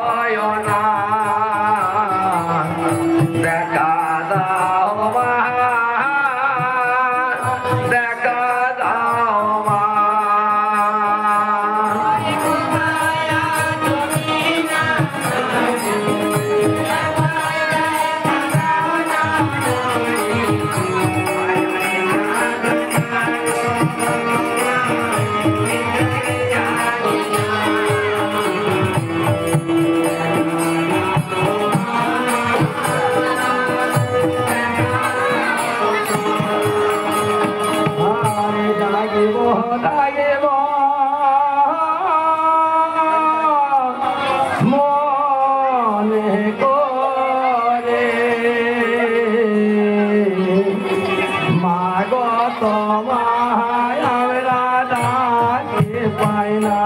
হয় না দেখা দাও মা দেখা দাও মা তোমায় আমরা ডাকে পাই না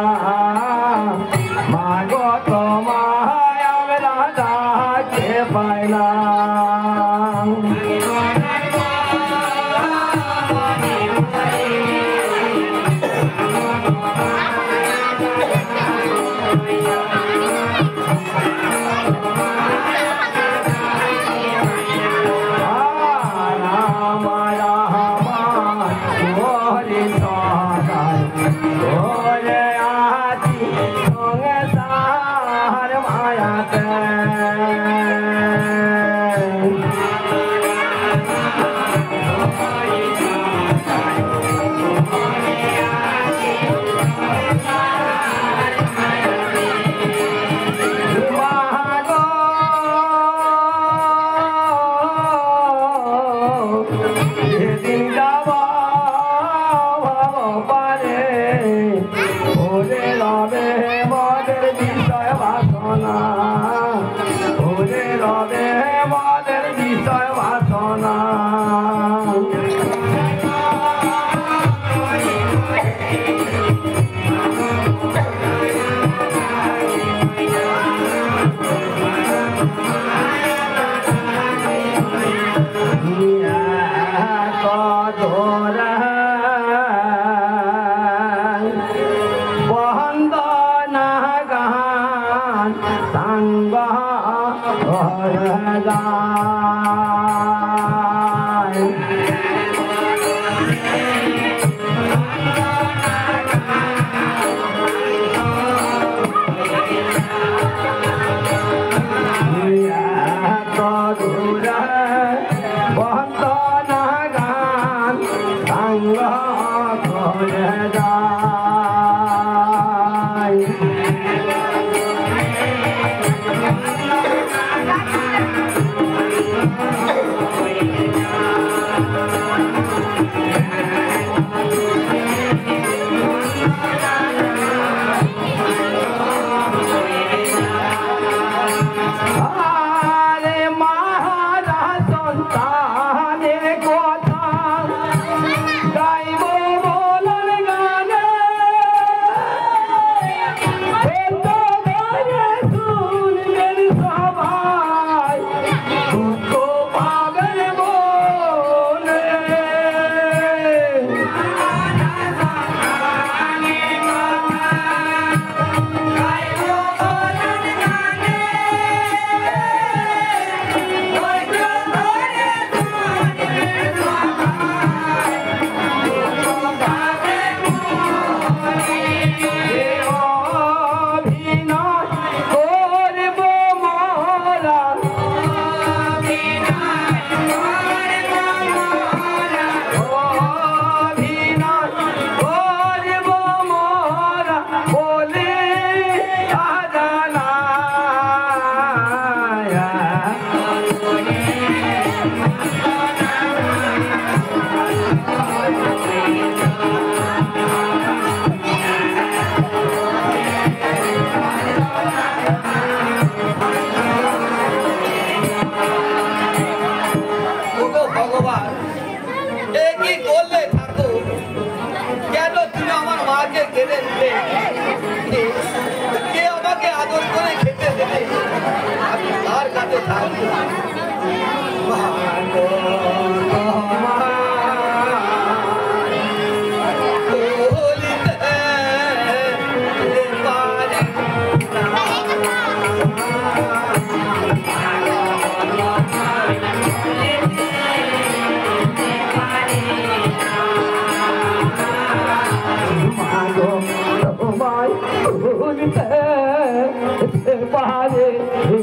মা গো তোমায় আমরা ডাকে পাই না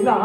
না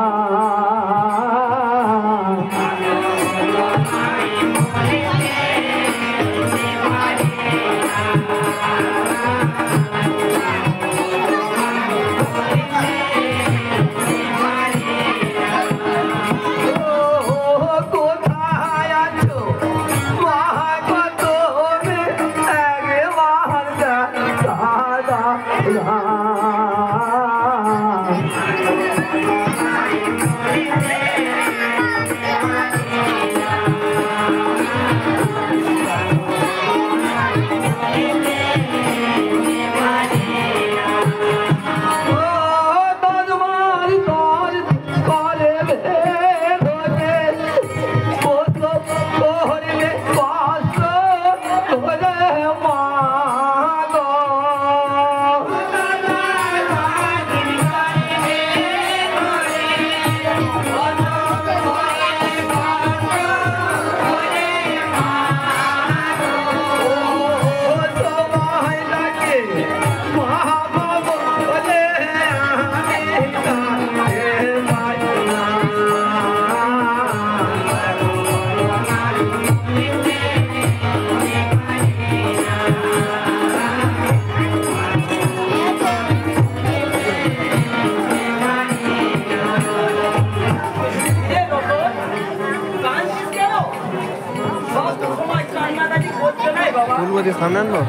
সামনে আনবো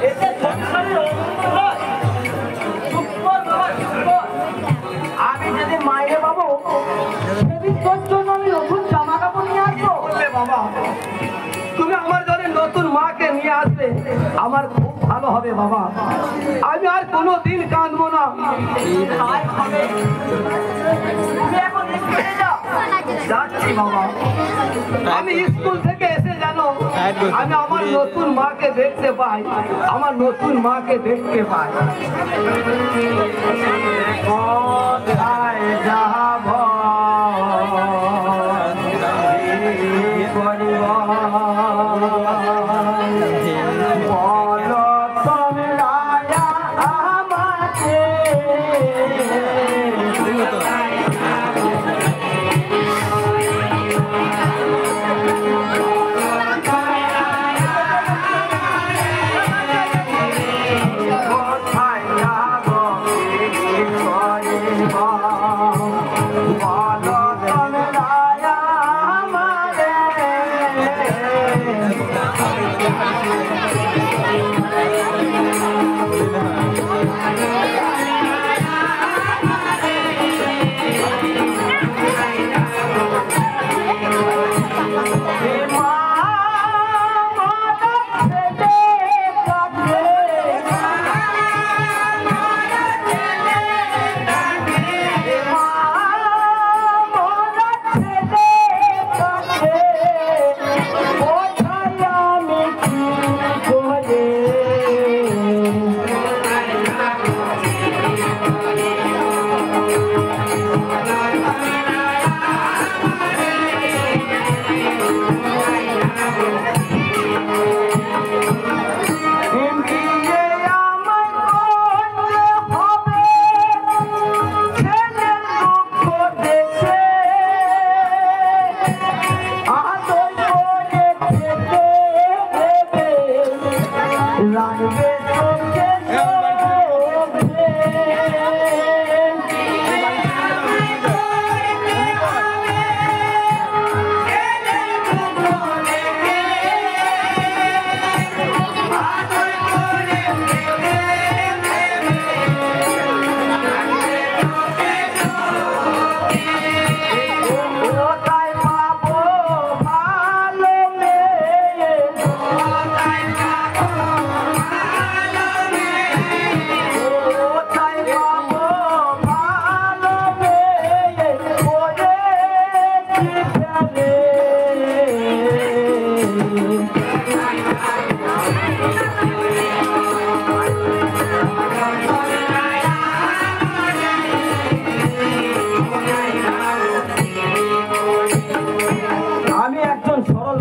আমি যেদিন মাইনে পাবো সেদিন তোর জন্য আমি নতুন জামা কাপড় নিয়ে আসবো। বাবা তুমি আমার ঘরে নতুন মাকে নিয়ে আসবে আমার খুব ভালো হবে বাবা। আমি আর কোনো দিন কাঁদবো না। যাচ্ছি বাবা। আমি স্কুল থেকে এসে জানো আমি আমার নতুন মাকে দেখতে পাই, আমার নতুন মাকে দেখতে পাই। কোথায় যাব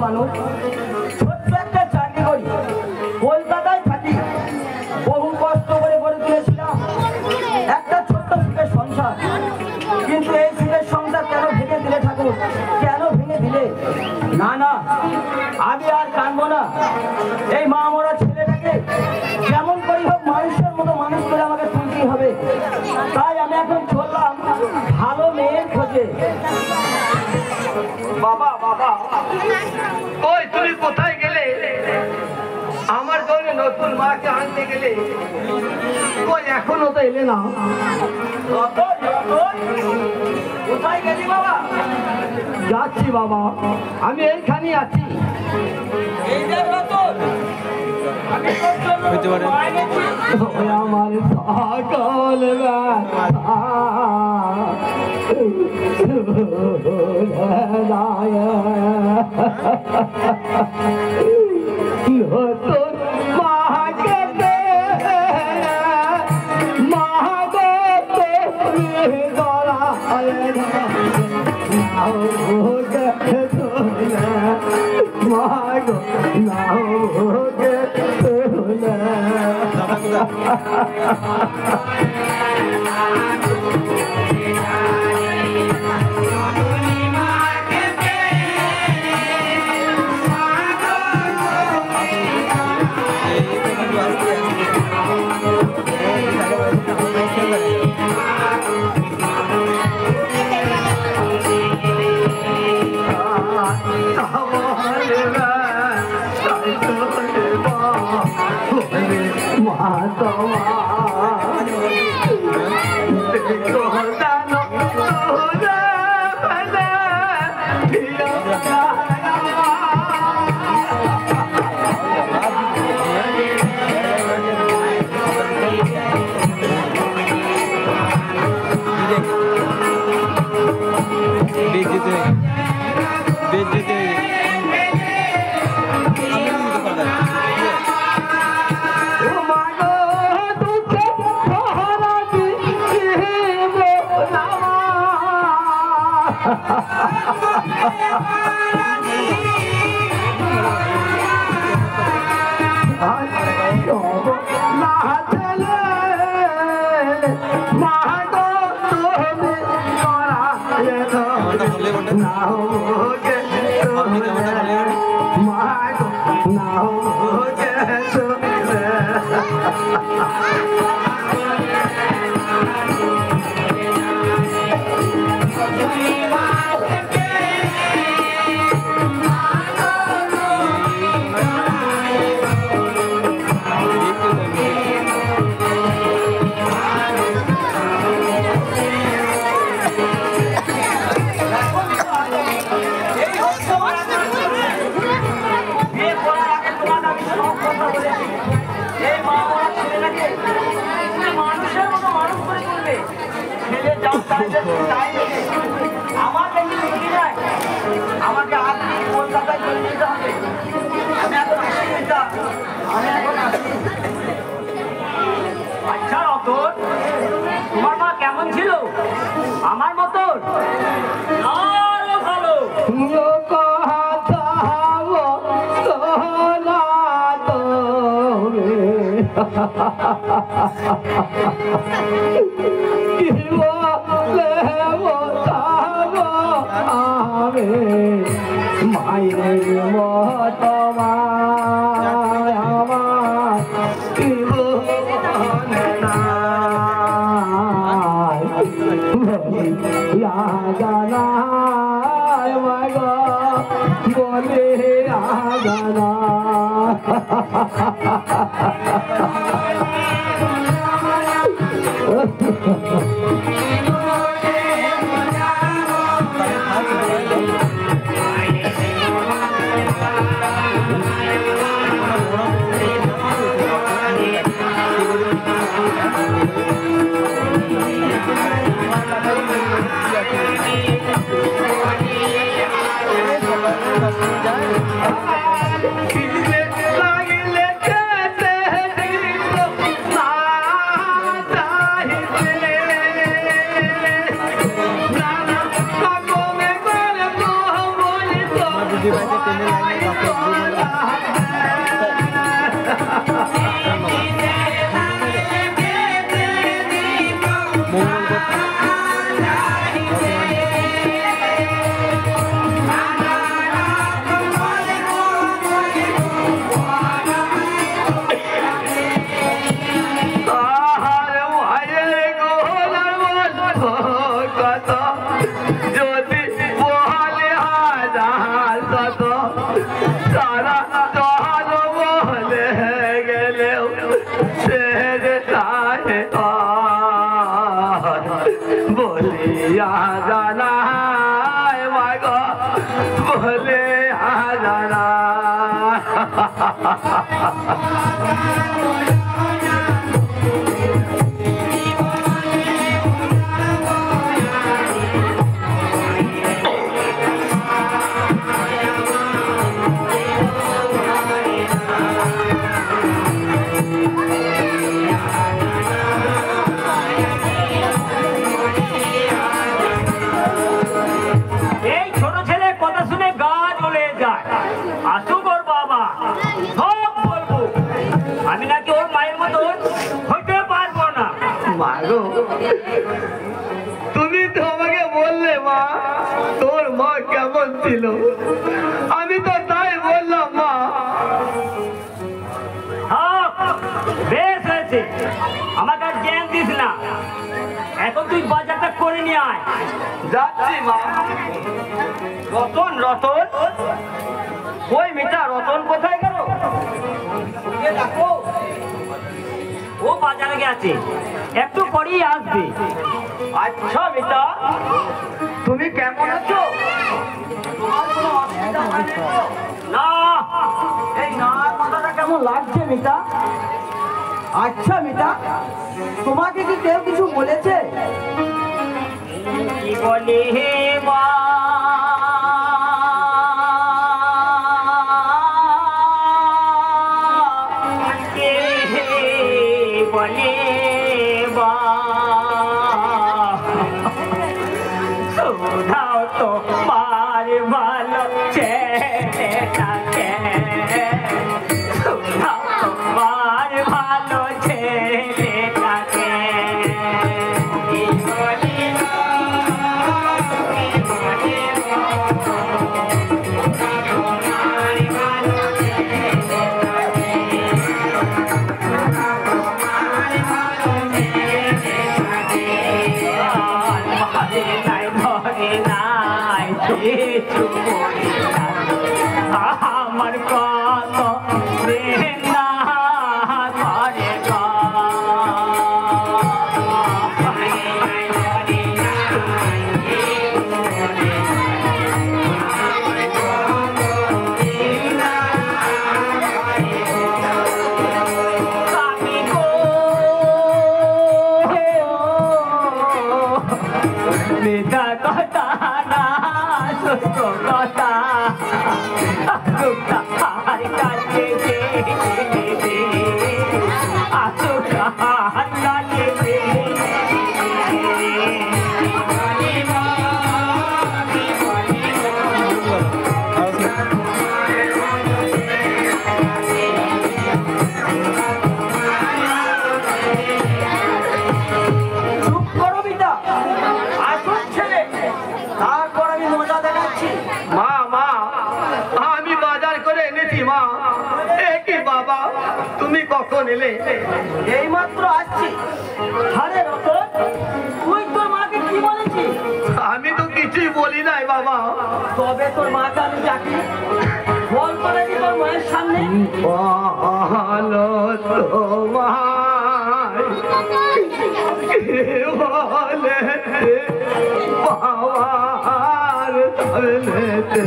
বলো তোমরা আমাকে কে? বাবা বাবা ওই তুমি কোথায় গেলে? আমার জন্য নতুন মাকে আনতে গেলে ওই এখনো তো এলে না। কোথায় গেলি বাবা? যাচ্ছি বাবা, আমি এইখানে আছি। হইতে পারে আমার সকল নতুন মাকে আমাকে আপনি কলকাতায় চলে যেতে হবে। আমি এখন আসি। আচ্ছা রতন, তোমার মা কেমন ছিল? আমার মতন আরো ভালো। মায়ের মতো আমার জানায় বলে জানা জানা মাগো বলে জানা আমি নাকি ওর মায়ের মতো হইতে পারবো না। মাগো তুমি তো আমাকে বললে মা তোর মা কেমন ছিল, আমি তো তাই বললাম মা। বেশ হয়েছে, আমাকে আর জ্ঞান দিস না, এখন তুই বাজারটা করে নিয়ে আয়। যাচ্ছি মা। রতন রতন ওই মিতা রতন কোথায় গেল? দেখো ও বাজারে গেছে, একটু পরেই আসবে। আচ্ছা মিতা তুমি কেমন আছো? তোমার কোনো অসুবিধা হয়নি তো? না। এই না কথাটা কেমন লাগছে মিতা? আচ্ছা মিতা তোমাকে কি কেউ কিছু বলেছে? কি বলে হে মা, বলে বা শোধাও তো মার ভালো ছেলেটাকে, শোধাও তো মার ভালো ছেলেটাকে। আমার কত বেদনা করে বেদা কথা না কথা আর কাছে আসুকার কাছে চুপ করো মিতা, আসুন ছেলে, তারপর আমি মজা দেখাচ্ছি। মা মা আমি বাজার করে এনেছি মা। কি বাবা তুমি কখন এলে? এই মাত্র আসছি। আরে রতন তুই তোর মাকে কি বলেছিস? আমি তো কিছুই বলি নাই বাবা। তবে তোর মাকে আমি ডাকি, বল করে দি তোর মায়ের সামনে। ভালো তোমায় বলে বাবার ধরলেতে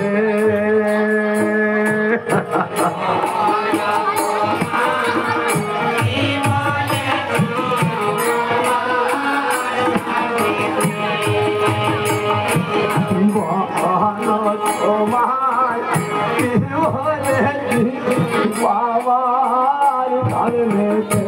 তোমার বলে বাবার ধরলেতে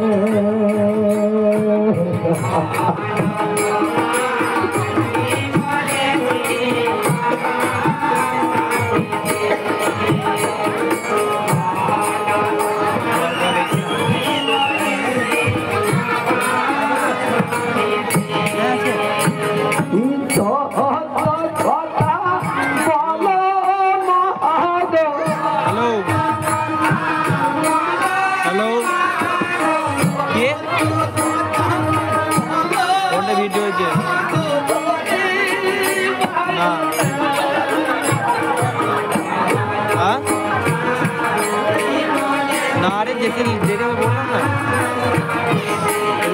দেরি হবে বললাম না,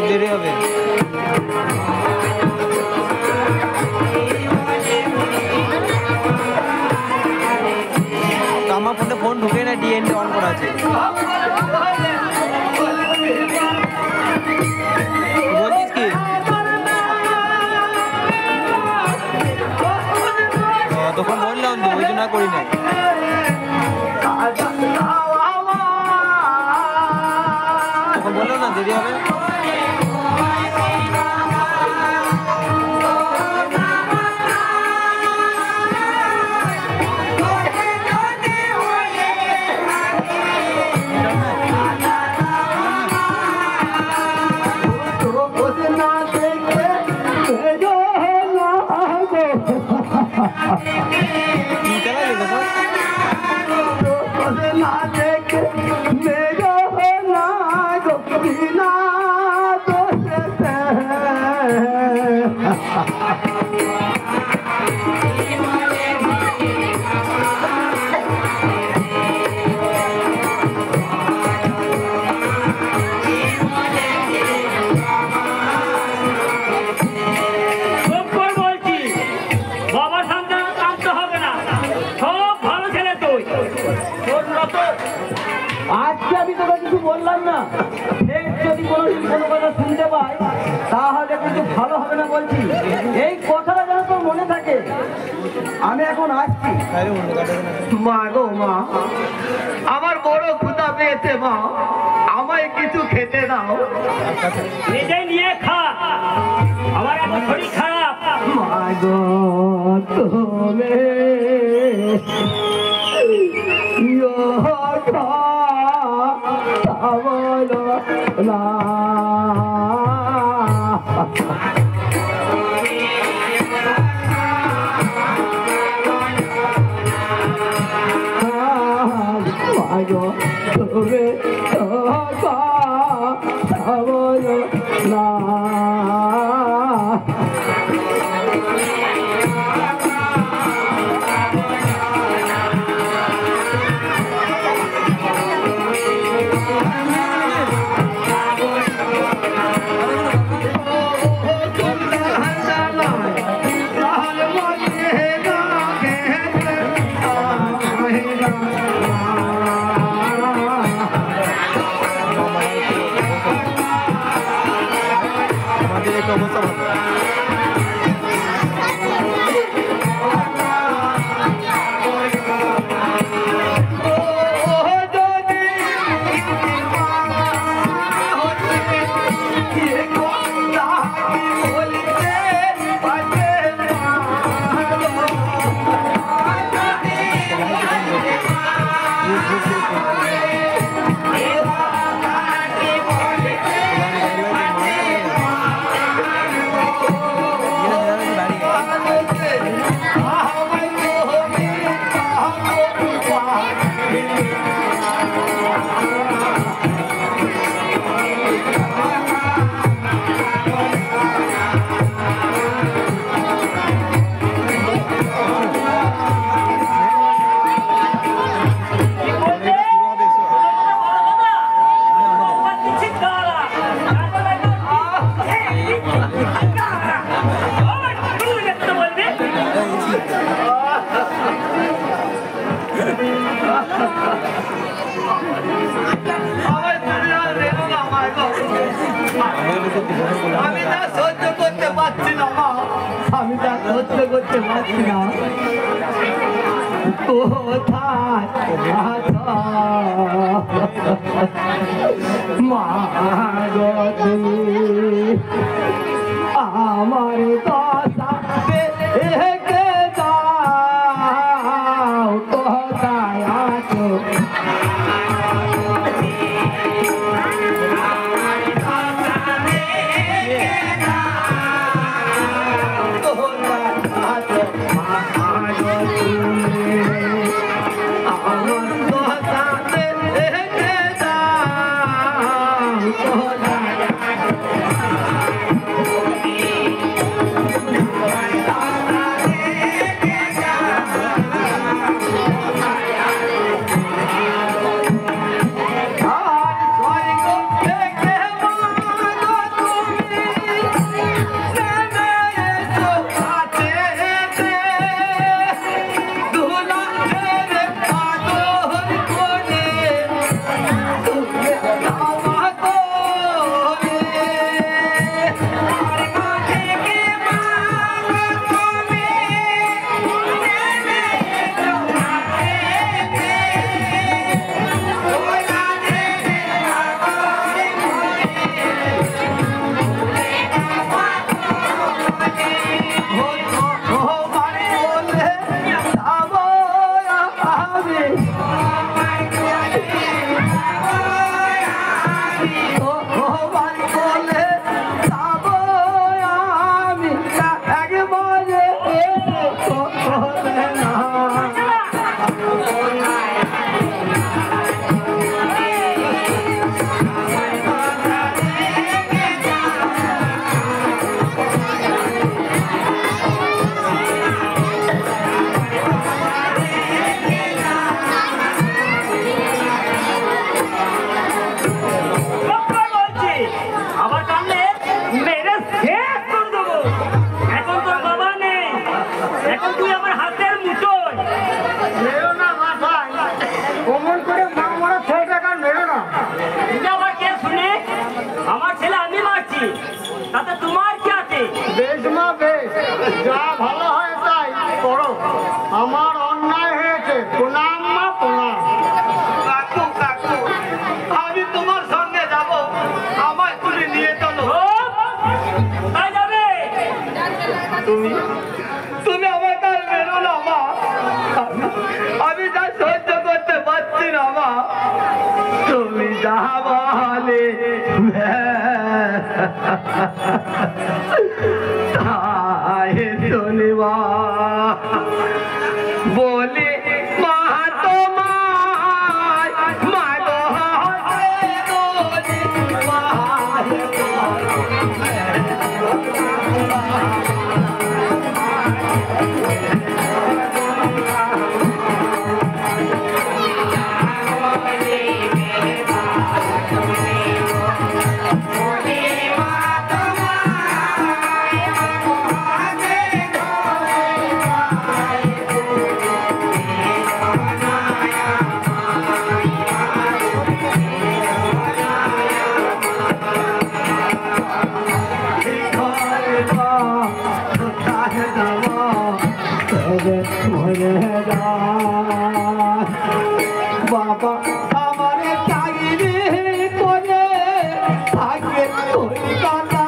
দেরি হবে। তখন বললাম তো ওই জন্য করি নাই। তখন বললাম না দেরি হবে। আজকে আমি তোকে কিছু বললাম না, যদি কোনোদিন কোনো কথা শুনতে পাই তাহলে কিন্তু ভালো হবে না বলছি। এই কথাটা যেন তোর মনে থাকে। আমি এখন আসছি। মা গো মা, আমার বড় ক্ষুধা পেয়েছে মা, আমায় কিছু খেতে দাও। নিজে নিয়ে খা, আমার এখন শরীর খারাপ। মা গো তুমি না তুমি না আমি তা সহ্য করতে পারছি না মা, আমি তা সহ্য করতে পারছি না। কোথায় মা গো তুমি আমার দশা দেখে দাও, কোথায় আছো আমার হাতের মুঠোয়। মেরো না মাথায় অমন করে মা মারা ছেলেটাকে আর মেরো না। তুমি আবার কে শুনে? আমার ছেলে আমি মারছি, তাতে তোমার কি আছে? বেশ মা বেশ, যা ভালো হয় তাই করো। আমার অন্যায় হয়েছে, প্রণাম মা প্রণাম। কাকু কাকু, আমি তোমার সঙ্গে যাব, আমায় তুমি নিয়ে চলো। কোথায় যাবে? তুমি তুমি আমাকে আর মেরো না মা, আমি যা সহ্য করতে পারছি না মা। তুমি যা বলে তাই শুনিবা, বলি মা তোমায় মাগো বলি মা। বাবা আমার চাকরি করে থাকে কলকাতায়।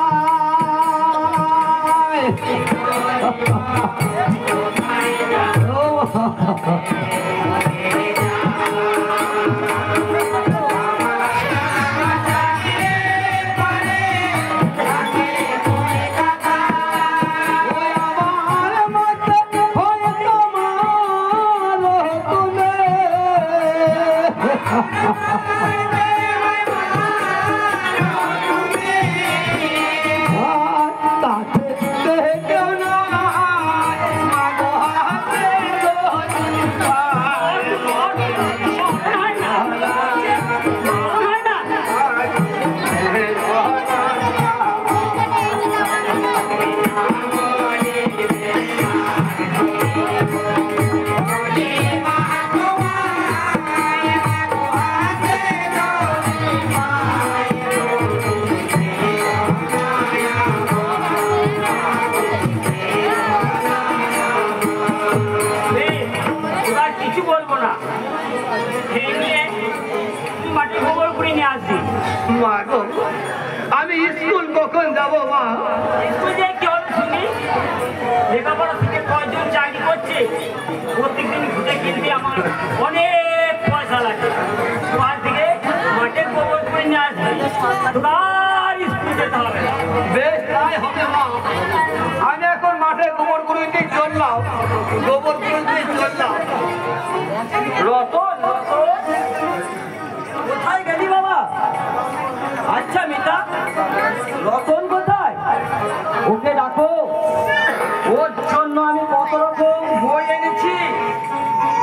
আমি স্কুল কখন যাব মা? স্কুল যে কি হবে শুনি? লেখাপড়া থেকে কয়জন চাকরি করছে, প্রত্যেকদিন ঘুরে কিনতে আমার অনেক পয়সা লাগে। ওখান থেকে মাঠে গোবর করে নিয়ে আসবি, তোর স্কুল যেতে হবে। বেশ তাই হবে মা। আমি এখন মাঠে গোবর কুড়িতে চললাম, গোবর কুড়িতে চললাম। রতন, কোথায় গেলি বাবা? আচ্ছা মিতা, রতন কোথায়? ওকে ডাকো, ওর জন্য আমি কত রকম বই এনেছি।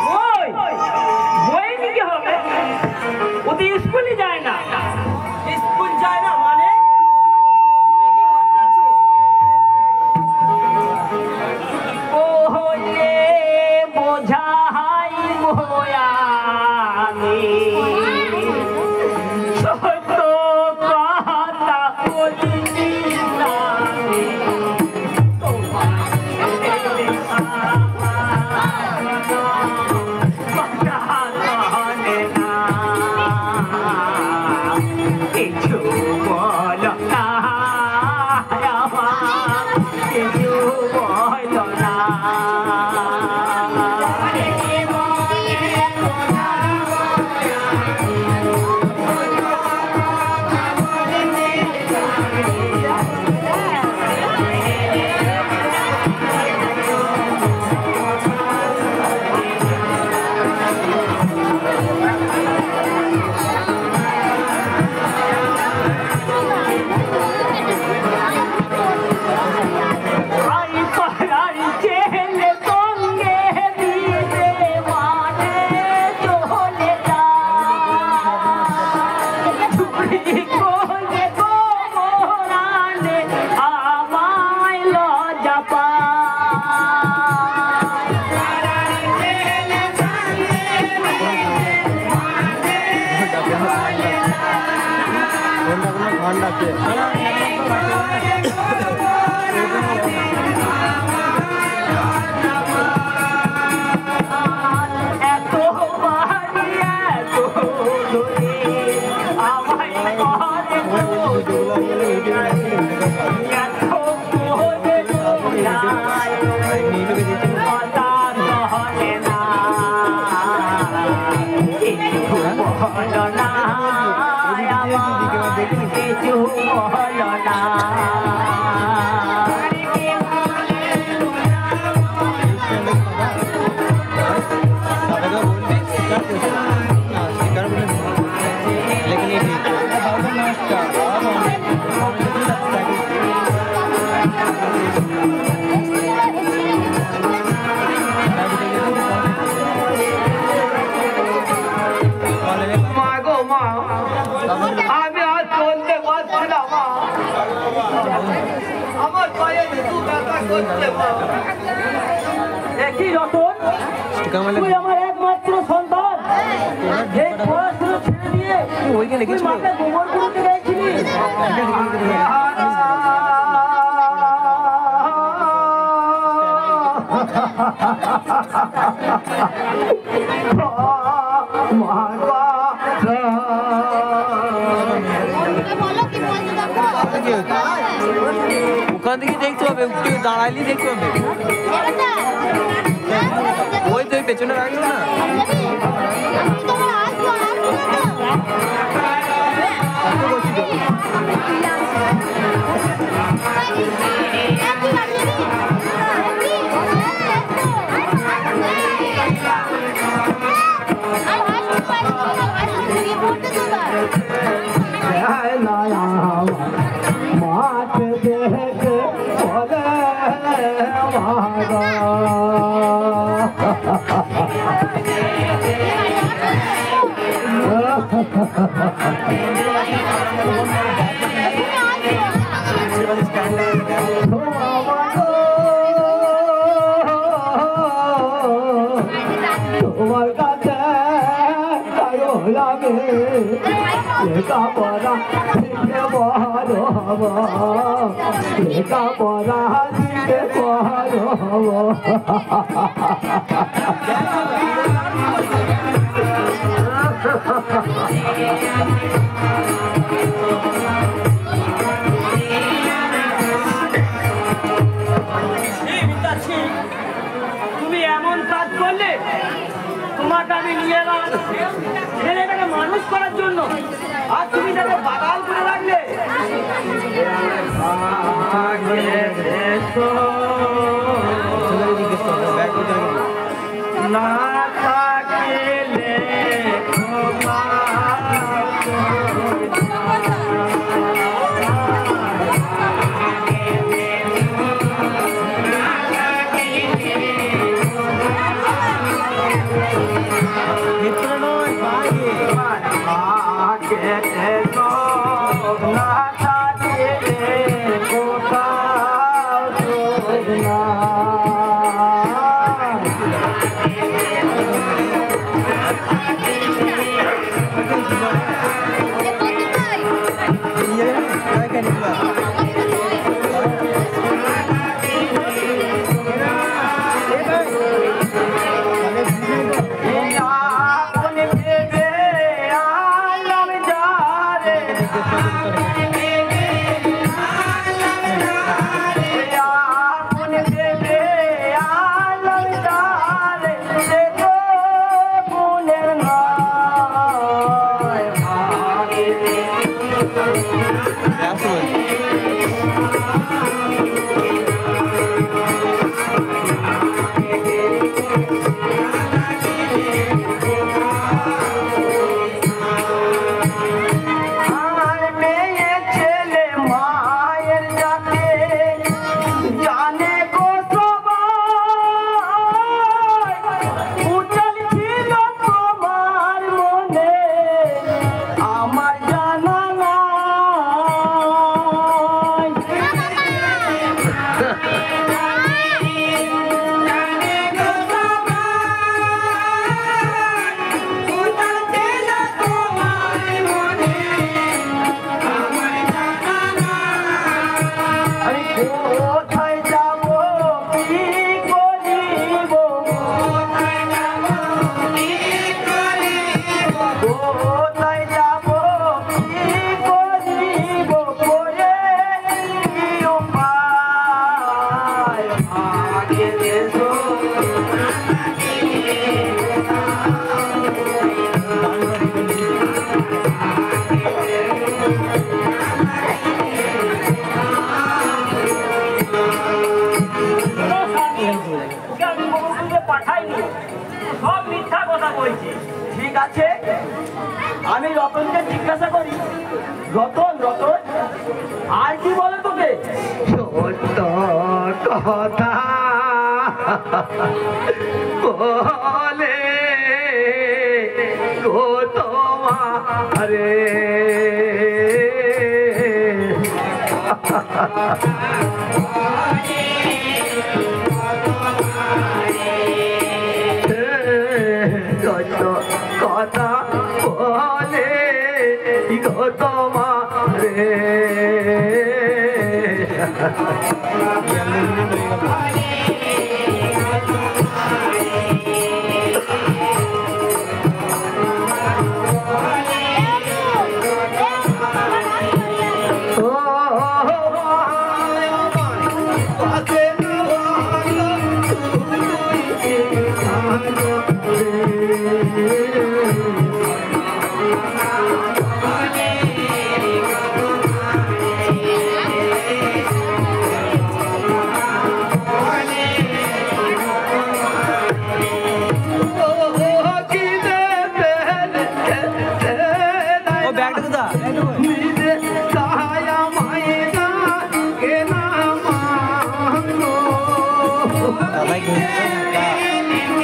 বই বই নিতে হবে? ও তো স্কুলে যায় না। স্কুল যায় না মানে? ও হলে বোঝাই মোয়ামি, সত্য কথা বলি ঠান্ডা আছে আমি আজ চলতে পারছি না মা, আমার পায়ে একটু ব্যথা করছে মা। একই রতন, তুই আমার একমাত্র সন্তান, এই পড়াশোনা ছেড়ে দিয়ে তুই মাকে গোবর করতে গেছিলি। ওখান থেকে দেখতে হবে, উঠে দাঁড়াইলে দেখতে হবে। ওই তো পেছনে রাখলো না मात देख बोले भागा তোমার কাছে লাগে একা পড়া শিখে বড় হব, একা পড়া শিখে বড় হব। তুমি এমন কাজ করলে, তোমাকে আমি নিয়ে এলাম ছেলেটাকে মানুষ করার জন্য, আর তুমি তাকে বাগাল করে রাখলে। না থাকিলে দিয়ে পাঠাইনি, সব মিথ্যা কথা বলছে। ঠিক আছে, আমি রতনকে জিজ্ঞাসা করি। রতন, রতন আর কি বলে তোকে? সত্য কথা বলে গো তোমারে সত্য কথা বলে গো তোমারে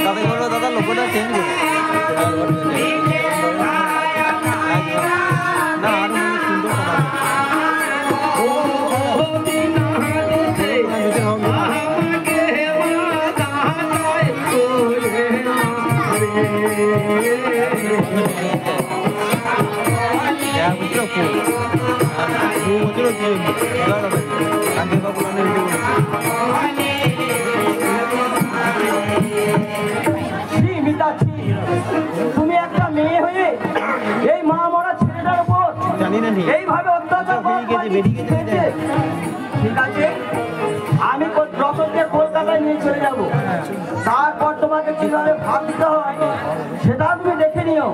দাদা বললো দাদা লোকটা চেঞ্জ করো না আরো সুন্দর তুমি একটা মেয়ে হয়ে এই মা মরা ছেলেটার উপর জানি না এইভাবে অত্যাচার ঠিক আছে, আমি রতনকে কলকাতায় নিয়ে চলে যাব। তারপর তোমাকে কিভাবে ভাব দিতে হয় সেটা তুমি দেখে নিও।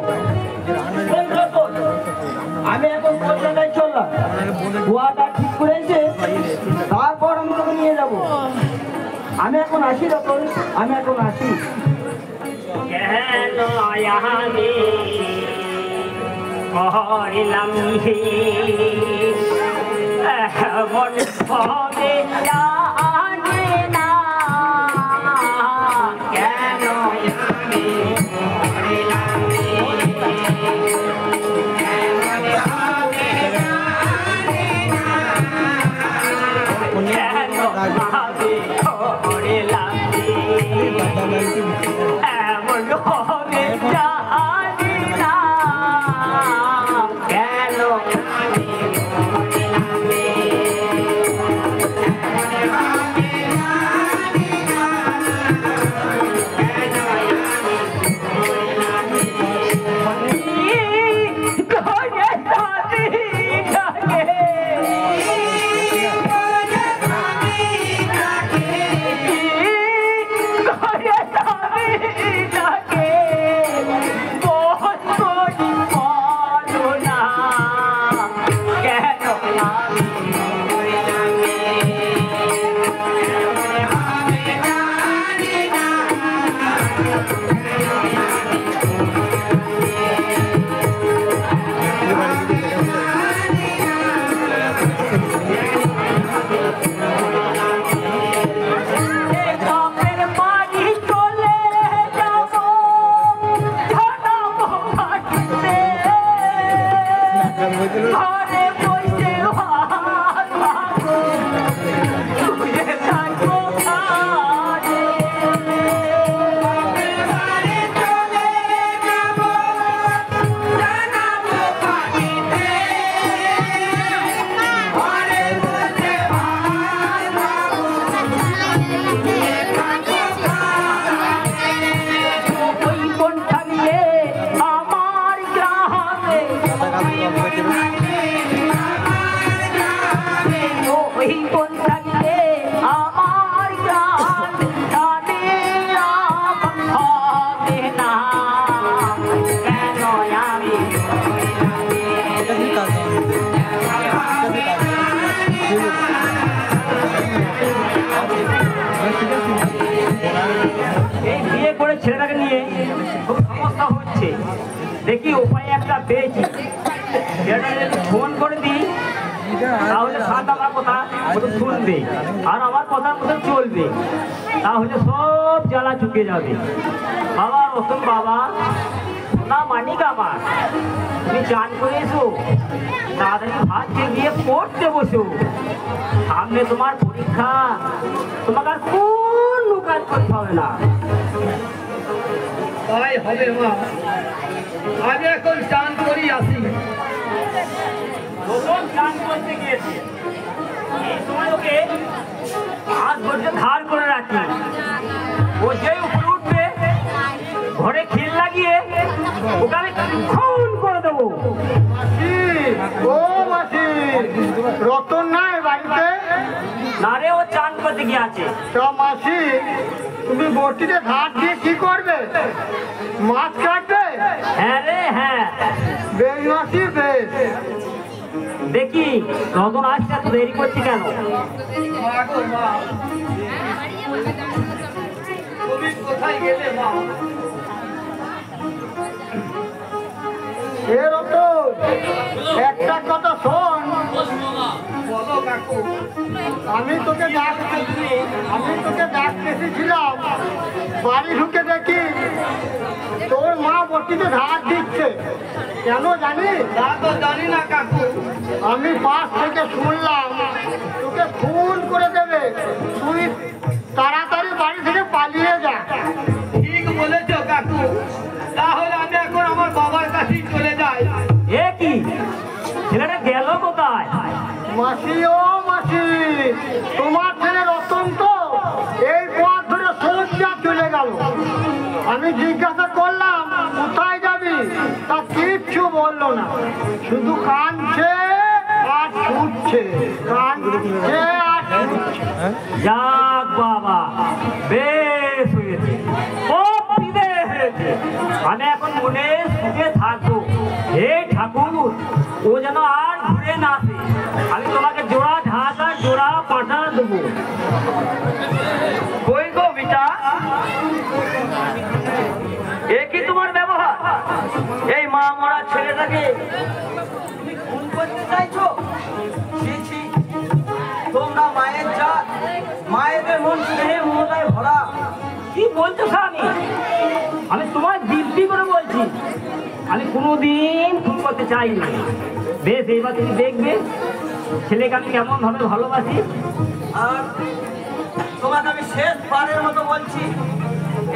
আমি এখন কলকাতায় চললাম, গোয়াটা ঠিক করেছে, তারপর আমি তোকে নিয়ে যাব। আমি এখন আসি রতন, আমি এখন আসি। কেন আমি করিলাম এমন হবে জানে না, কেন আমি করিলাম কেন আমি করিলাম এমন হবে জানি না, কেন হচ্ছে, দেখি উপায় একটা পেয়েছি। এটা যদি ফোন করে দিই তাহলে সাত আমার কথা মতো শুনবে আর আমার কথার মতো চলবে, তাহলে সব জ্বালা চুকে যাবে। বাবা রতন বাবা, না মানিক আমার, তুমি চান করে এসো, তাড়াতাড়ি ভাত খেয়ে গিয়ে পড়তে বসো। সামনে তোমার পরীক্ষা, তোমাকে আর কোনো কাজ করতে হবে না। তাই হবে মা, আমি এখন চান করি আসি। রতন চান করতে গিয়েছে, এই সময় ওকে হাত ধরে ধার করে রাখি। ও যেই উপরে উঠবে ঘরে খেল লাগিয়ে ওকে আমি খুন করে দেবো। ও মাসি, রতন নাই বাড়িতে? না রে, ও চান করতে গিয়ে আছে। তো মাসি, তুমি বটিতে ধার দিয়ে কি করবে? মাছ কাটবে? হ্যাঁ রে হ্যাঁ, বেশ মাসি বেশ। দেখি রতন আসছে, এত দেরি করছি কেন? মা গো মা, তুমি কোথায় গেলে মা? এ রতন, একটা কথা শোন। বলো কাকু। আমি তোকে ডাকতেছিলাম, বাড়ি ঢুকে দেখি তোর মা বটিতে ধার দিচ্ছে। কেন জানিস? তা তো জানি না কাকু। আমি পাশ থেকে শুনলাম তোকে খুন করে দেবে। তুই তাড়াতাড়ি বাড়ি থেকে পালিয়ে যা। ঠিক বলেছ কাকু, তাহলে আমি এখন আমার বাবার কাছেই চলে যাই। এ কি, ছেলেটা গেল কোথায়? মাসি, ও মাসি, তোমার ছেলে রতন তো এই পথ ধরে সোজা চলে গেল। আমি জিজ্ঞাসা করলাম কোথায় যাবি, তা কিচ্ছু বললো না, শুধু কাঁদছে আর ছুটছে, কাঁদছে আর ছুটছে। যাক বাবা, বেশ হয়েছে, খুব বিদেশ হয়েছে। আমি এখন মনে সুখে থাকবো। হে ঠাকুর, ও যেন আর ঘুরে না আসে। আমি তোমাকে জোড়া ঢাকা জোড়া পাঠা দেবো। কই গো বিটা, এ কি তোমার ব্যবহার? এই মা মরা ছেলেটাকে খুন করতে চাইছো? ছি ছি, তোমরা মায়ের জাত, মায়েদের মন স্নেহে মমতায় ভরা। কি বলছো স্বামী? আমি তোমার দিব্যি করে বলছি, আমি কোনোদিন খুন করতে চাইনি। বেশ, এইবার তুমি দেখবে ছেলেকে আমি কেমন ভাবে ভালোবাসি। আর তোমাকে আমি শেষবারের মতো বলছি,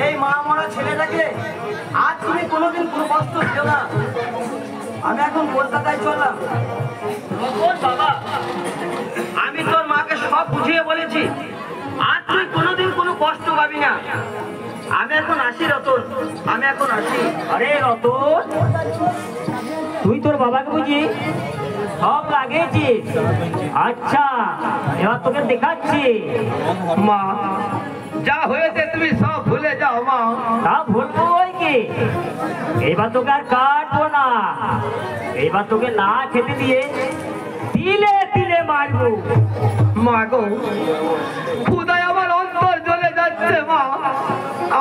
এই মা মরা ছেলেটাকে আজ তুমি কোনোদিন কোনো কষ্ট দিও না। আমি এখন কলকাতায় চললাম। রতন বাবা, আমি তোর মাকে সব বুঝিয়ে বলেছি, আজ তুই কোনোদিন কোনো কষ্ট পাবি না। আমি এখন আসি রতন, আমি এখন আসি। আরে রতন, তুই তোর বাবাকে বুঝি সব লাগিয়েছিস? আচ্ছা, এবার তোকে দেখাচ্ছি। মা, যা হয়েছে তুমি সব ভুলে যাও মা। তা বলবো ওই কি, এইবার তোকে আর কাটবো না। এইবার তোকে না খেতে দিয়ে তিলে তিলে মারবো। মা গো, ক্ষুধায় আমার অন্তর জ্বলে যাচ্ছে মা,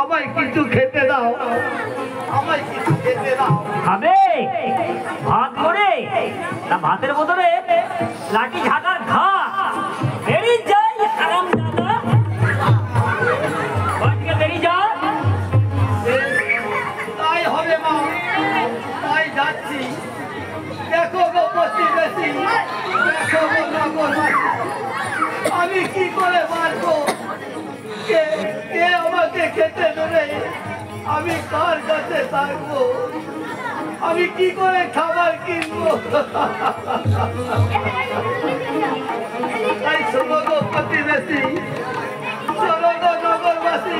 আমায় কিছু খেতে দাও, আমায় কিছু খেতে দাও। খাবে ভাত করে না ভাতের বদলে লাঠি ঝাঁটার ঘা? বেরিয়ে যাই আরাম দাদা, বেরিয়ে যা। তাই হবে মা, তাই যাচ্ছি। দেখো গো প্রতিবেশী, দেখো গো নগরবাসী, আমি কি করে বাঁচবো? কে কে আমাকে খেতে দেবে? আমি কার কাছে থাকবো? আমি কি করে খাবার কিনবো? তাই শোনো গো প্রতিবেশী, শোনো গো নগরবাসী,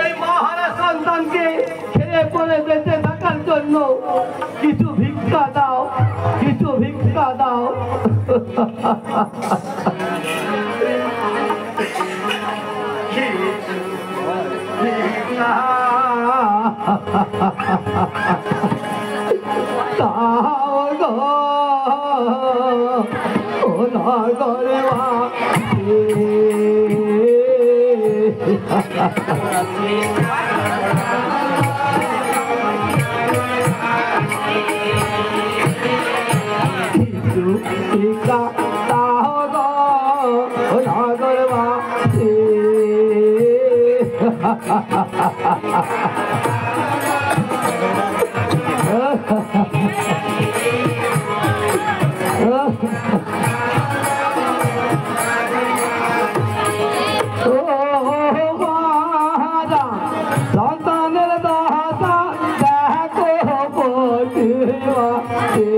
এই মহারা সন্তানকে খেয়ে পড়ে বেঁচে থাকার জন্য কিছু ভিক্ষা দাও, কিছু ভিক্ষা দাও। দাও গো ও নগরবাসী। তাহ গো নগরবাসী সন্তানের দশা দেখো পটিবাসী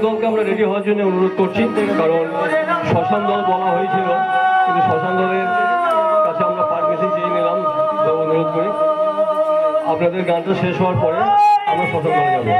দলকে আমরা রেডি হওয়ার জন্য অনুরোধ করছি, কারণ শ্মশান দল বলা হয়েছিল, কিন্তু শ্মশান দলের কাছে আমরা পারমিশন চেয়ে নিলাম, অনুরোধ করি আপনাদের গানটা শেষ হওয়ার পরে আমরা শ্মশান দলে যাবো।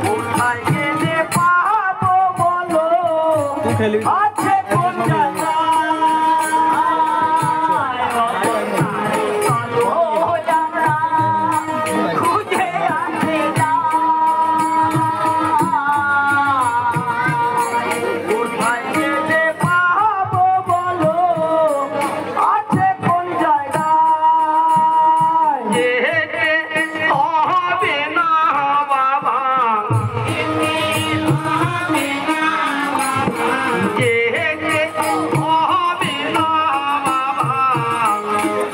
কোথায় গেলে পা খেলি আছে কোন জায়গায় খুঁজে আছে কোথায় যেতে পাবো বলো আছে কোন জায়গায় যেতে হবে না বাবা, যেতে হবে না বাবা,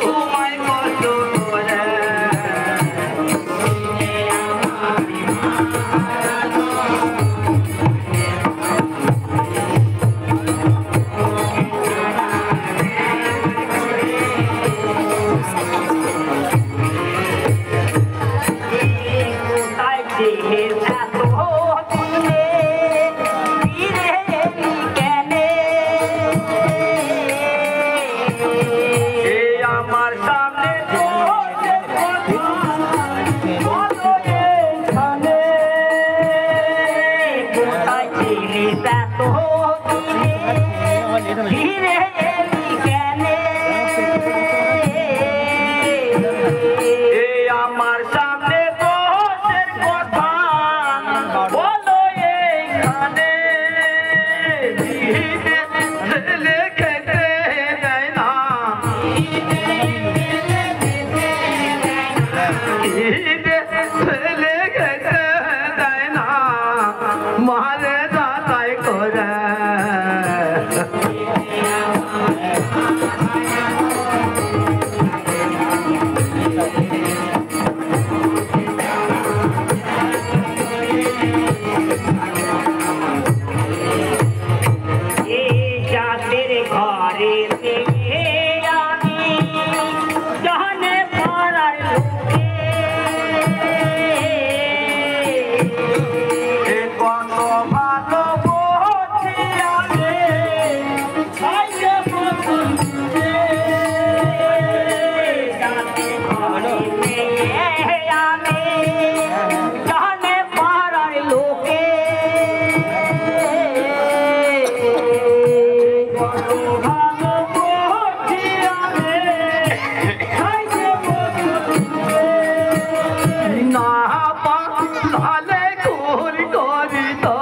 তোমায় কষ্ট করে কোথায় যে এত দূরে ফিরে এলি কেনে এই আমার সামনে বসে বলো এখানে কোথায় ছিলি এত দূরে ফিরে এলি কেনে এই আমার সামনে বসে কথা বলো এইখানে ছেলে খেতে দেয় না, ছেলে খেতে দেয় না, মারে দাদাই করে যাদের ঘরে থেকে আমি জানে পাড়ার লোকে কত ভালো বলছি আমি, খাইয়ে বসে যাদের ঘরে থেকে আমি জানে পাড়ার লোকে ভালো বলছি আমি খাইয়ে বসে না পালে ঘুরি করি তো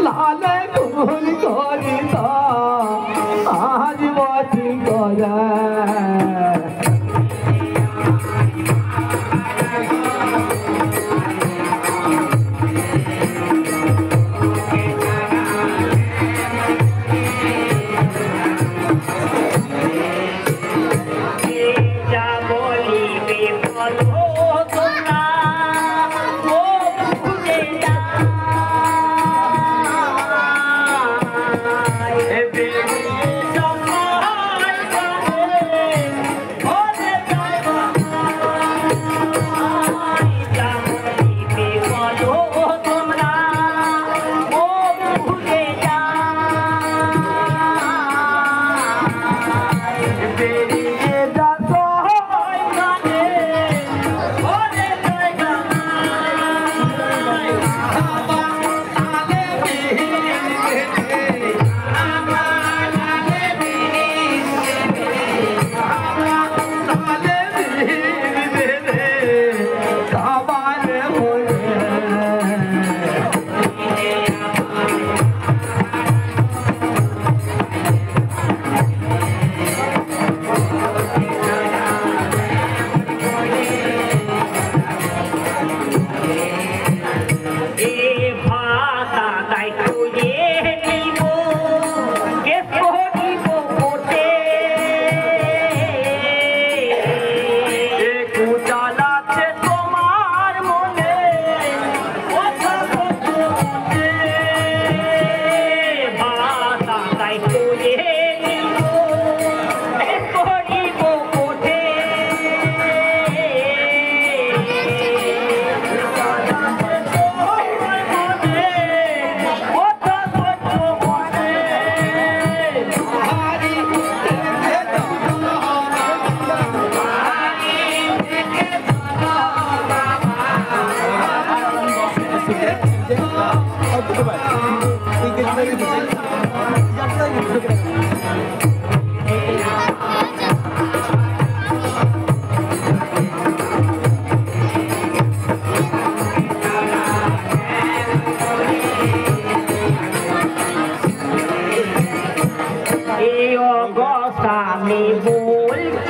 লালে ঘুরি করি তো আজ বাতি করে যা বলিবে বলো তোমরা ও বুঝে যায় সমাজ করে বলে যায় যা বলিবে বলো তোমরা ও বুঝে যায় বেরিয়ে যাত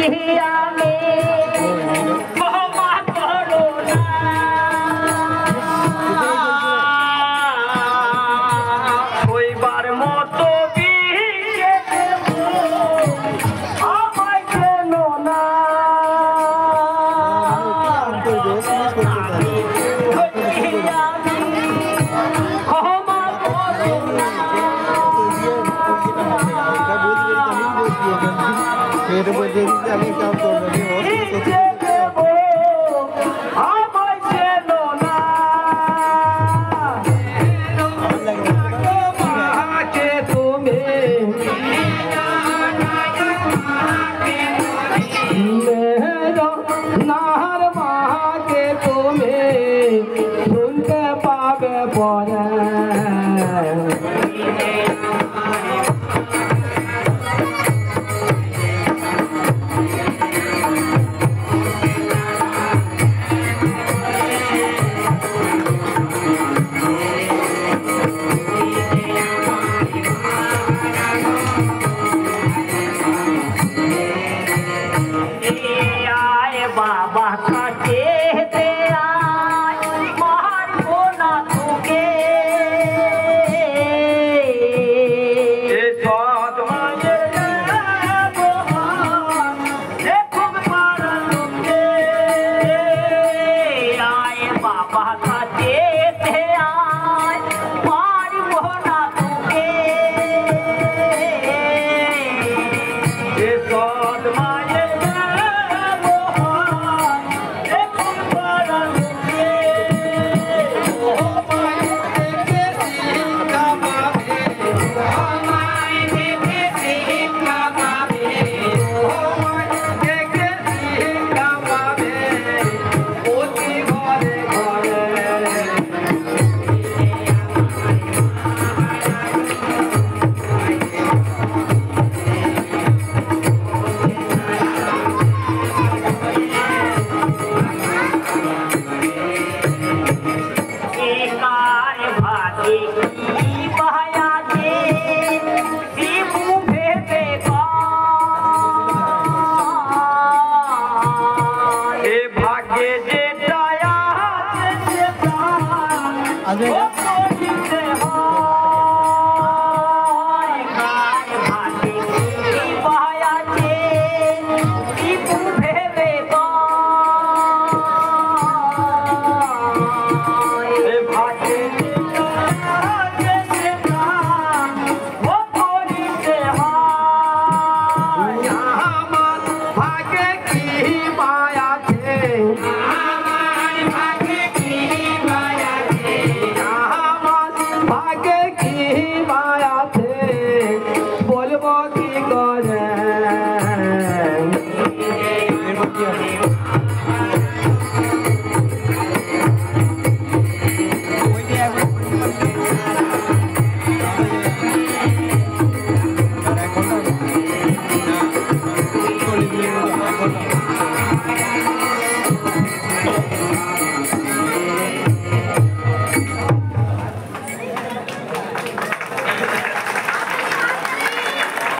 আমি ক্ষমা করো না হইবার মতো বিয়ে দেব আমায় কেন না मेरे बजे अभी काम कर रही শুনতে পাবে পরে बाबा काटे ते आय मारबो ना तुके सद माये भगवान देखो मारा तुके आय बाबा काटे ते आय मारबो ना तुके सद माये भाग्य की माया